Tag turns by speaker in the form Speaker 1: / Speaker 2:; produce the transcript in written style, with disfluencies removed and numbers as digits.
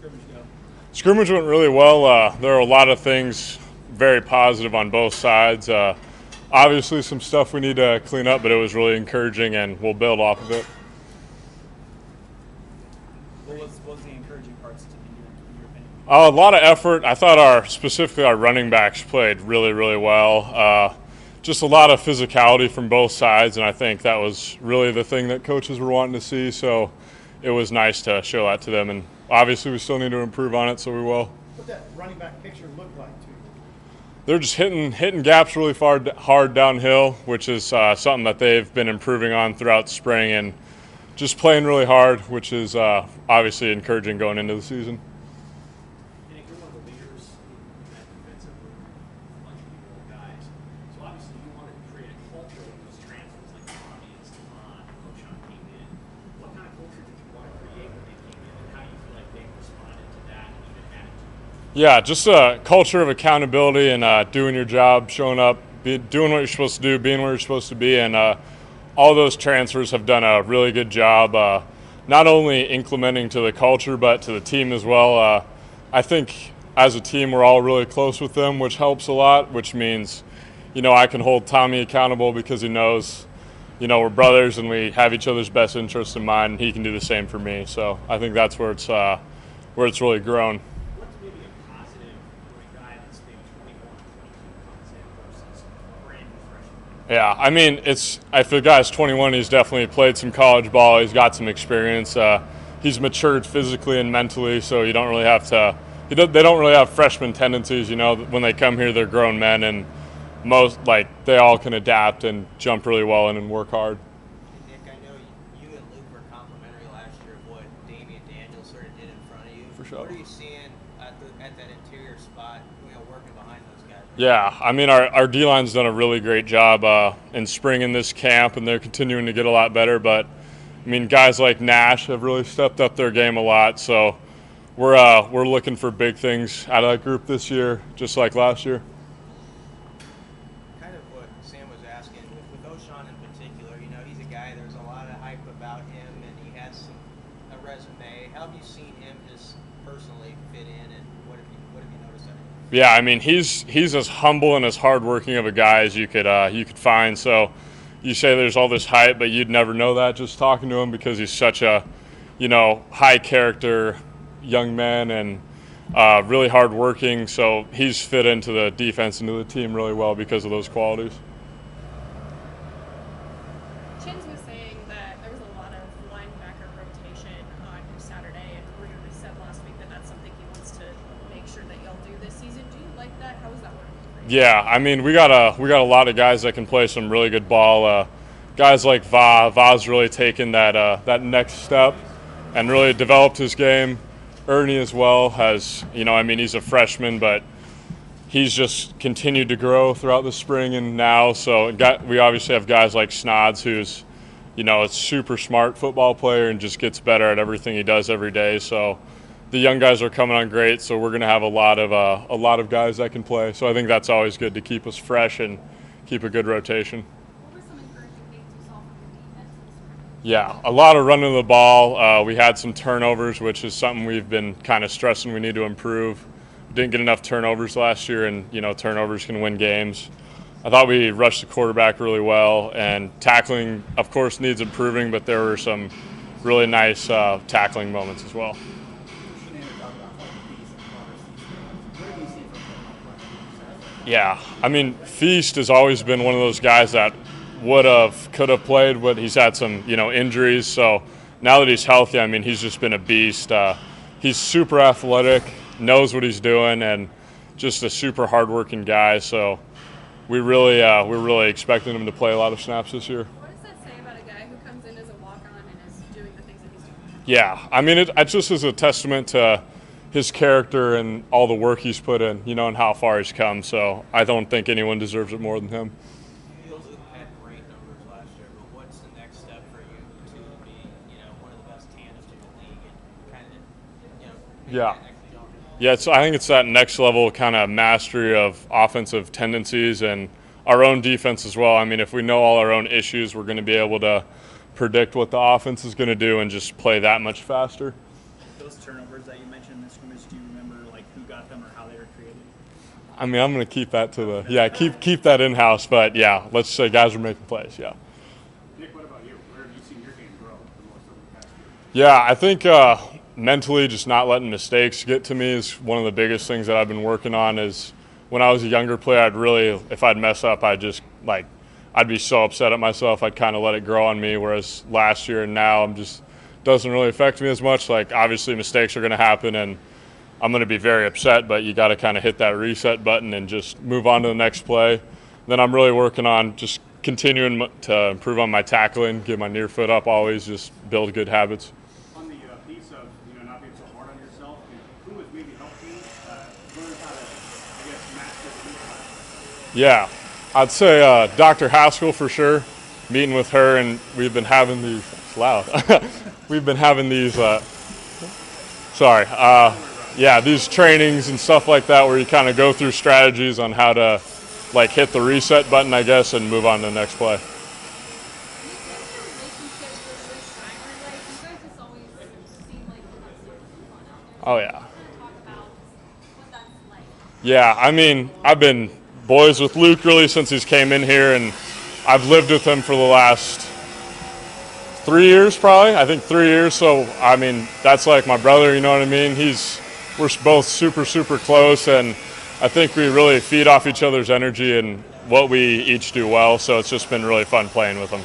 Speaker 1: scrimmage go?
Speaker 2: Scrimmage went really well. There are a lot of things very positive on both sides. Obviously, some stuff we need to clean up, but it was really encouraging, and we'll build off of it.
Speaker 1: What was the encouraging parts in your opinion?
Speaker 2: A lot of effort. I thought specifically our running backs played really, really well. Just a lot of physicality from both sides, and I think that was really the thing that coaches were wanting to see. So it was nice to show that to them, and obviously we still need to improve on it, so we will.
Speaker 3: What that running back picture look like to you?
Speaker 2: They're just hitting gaps really hard downhill, which is something that they've been improving on throughout the spring, and just playing really hard, which is obviously encouraging going into the season.
Speaker 4: Nick, you're one of the leaders in that defensive room, a bunch of people, guys. So obviously you wanted to create a culture with those transfers like Tommy and Stephon, O'Shawn came in. What kind of culture did you want to create when they came in, and how do you feel like they responded to that and even attitude?
Speaker 2: Yeah, just a culture of accountability and doing your job, showing up, doing what you're supposed to do, being where you're supposed to be, and all those transfers have done a really good job, not only implementing to the culture but to the team as well. I think as a team we're all really close with them, which helps a lot, which means, I can hold Tommy accountable because he knows, we're brothers and we have each other's best interests in mind, and he can do the same for me. So I think that's where it's really grown.
Speaker 4: What's maybe a positive for a guy that's maybe 21, 22 comes in versus a brand new freshman?
Speaker 2: Yeah, I mean, if the guy's 21, he's definitely played some college ball. He's got some experience. He's matured physically and mentally, so you don't really have to. They don't really have freshman tendencies. When they come here, they're grown men, and they all can adapt and jump really well and work hard.
Speaker 5: Nick, I know you and Luke were complimentary last year of what Damian Daniels sort of did in front of you.
Speaker 2: For sure.
Speaker 5: What are you seeing at that interior spot, working behind those guys?
Speaker 2: Yeah, I mean, our D-line's done a really great job in spring in this camp, and they're continuing to get a lot better. But, I mean, guys like Nash have really stepped up their game a lot. So we're looking for big things out of that group this year, just like last year.
Speaker 5: Kind of what Sam was asking, with O'Shawn in particular, he's a guy, there's a lot of hype about him, and he has a resume. How have you seen him just personally fit in, and what have you noticed of him?
Speaker 2: Yeah, I mean, he's as humble and as hardworking of a guy as you could find. So you say there's all this hype, but you'd never know that just talking to him, because he's such a, high character young man and really hardworking. So he's fit into the defense, into the team really well because of those qualities.
Speaker 6: Chins was saying that there was a lot of linebacker rotation on Saturday, and Ruger said last week that that's something he wants to make sure that y'all do this season. Do you like that? How is that working for you?
Speaker 2: Yeah, I mean, we got a lot of guys that can play some really good ball. Guys like Va's really taken that next step and really developed his game. Ernie as well has, he's a freshman, but he's just continued to grow throughout the spring and now. So we obviously have guys like Snods, who's, a super smart football player and just gets better at everything he does every day. So the young guys are coming on great. So we're going to have a lot of guys that can play. So I think that's always good to keep us fresh and keep a good rotation.
Speaker 6: What were some encouraging things you saw from your defense this spring?
Speaker 2: Yeah, a lot of running the ball. We had some turnovers, which is something we've been kind of stressing we need to improve. Didn't get enough turnovers last year, and turnovers can win games. I thought we rushed the quarterback really well, and tackling, of course, needs improving, but there were some really nice tackling moments as well. Yeah, I mean, Feast has always been one of those guys that could have played, but he's had some, injuries. So now that he's healthy, I mean, he's just been a beast. He's super athletic, knows what he's doing, and just a super hardworking guy. So we're really expecting him to play a lot of snaps this year.
Speaker 6: What does that say about a guy who comes in as a walk-on and is doing the things that he's doing?
Speaker 2: Yeah, I mean, it just is a testament to his character and all the work he's put in, and how far he's come. So I don't think anyone deserves it more than him.
Speaker 5: Luke had great numbers last year, but what's the next step for you two to be, one of the best tandems in the league and kind of, make
Speaker 2: Yeah.
Speaker 5: that next jump?
Speaker 2: Yeah, I think it's that next level kind of mastery of offensive tendencies and our own defense as well. I mean, if we know all our own issues, we're going to be able to predict what the offense is going to do and just play that much faster.
Speaker 1: Those turnovers that you mentioned in the scrimmage, do you remember like who got them or how they were created?
Speaker 2: I mean, I'm going to keep that to the keep that in house. But yeah, let's say guys are making plays. Yeah.
Speaker 7: Nick, what about you? Where have you seen your game grow the most over the past year?
Speaker 2: Yeah, I think mentally just not letting mistakes get to me is one of the biggest things that I've been working on. Is when I was a younger player, if I'd mess up, I'd be so upset at myself. I'd kind of let it grow on me. Whereas last year and now, doesn't really affect me as much. Like obviously mistakes are going to happen and I'm going to be very upset, but you got to kind of hit that reset button and just move on to the next play. Then I'm really working on just continuing to improve on my tackling, get my near foot up always, just build good habits.
Speaker 7: On the piece of not being so hard on yourself, who has maybe helped you learn how to, I guess, master the class?
Speaker 2: Yeah, I'd say Dr. Haskell for sure. Meeting with her, and we've been having these. It's loud. We've been having these. These trainings and stuff like that, where you kind of go through strategies on how to, hit the reset button, I guess, and move on to the next play. Oh yeah. Yeah, I mean, I've been boys with Luke really since he's came in here, and I've lived with him for the last 3 years probably. I think 3 years. So, I mean, that's like my brother, you know what I mean? We're both super, super close, and I think we really feed off each other's energy and what we each do well. So it's just been really fun playing with him.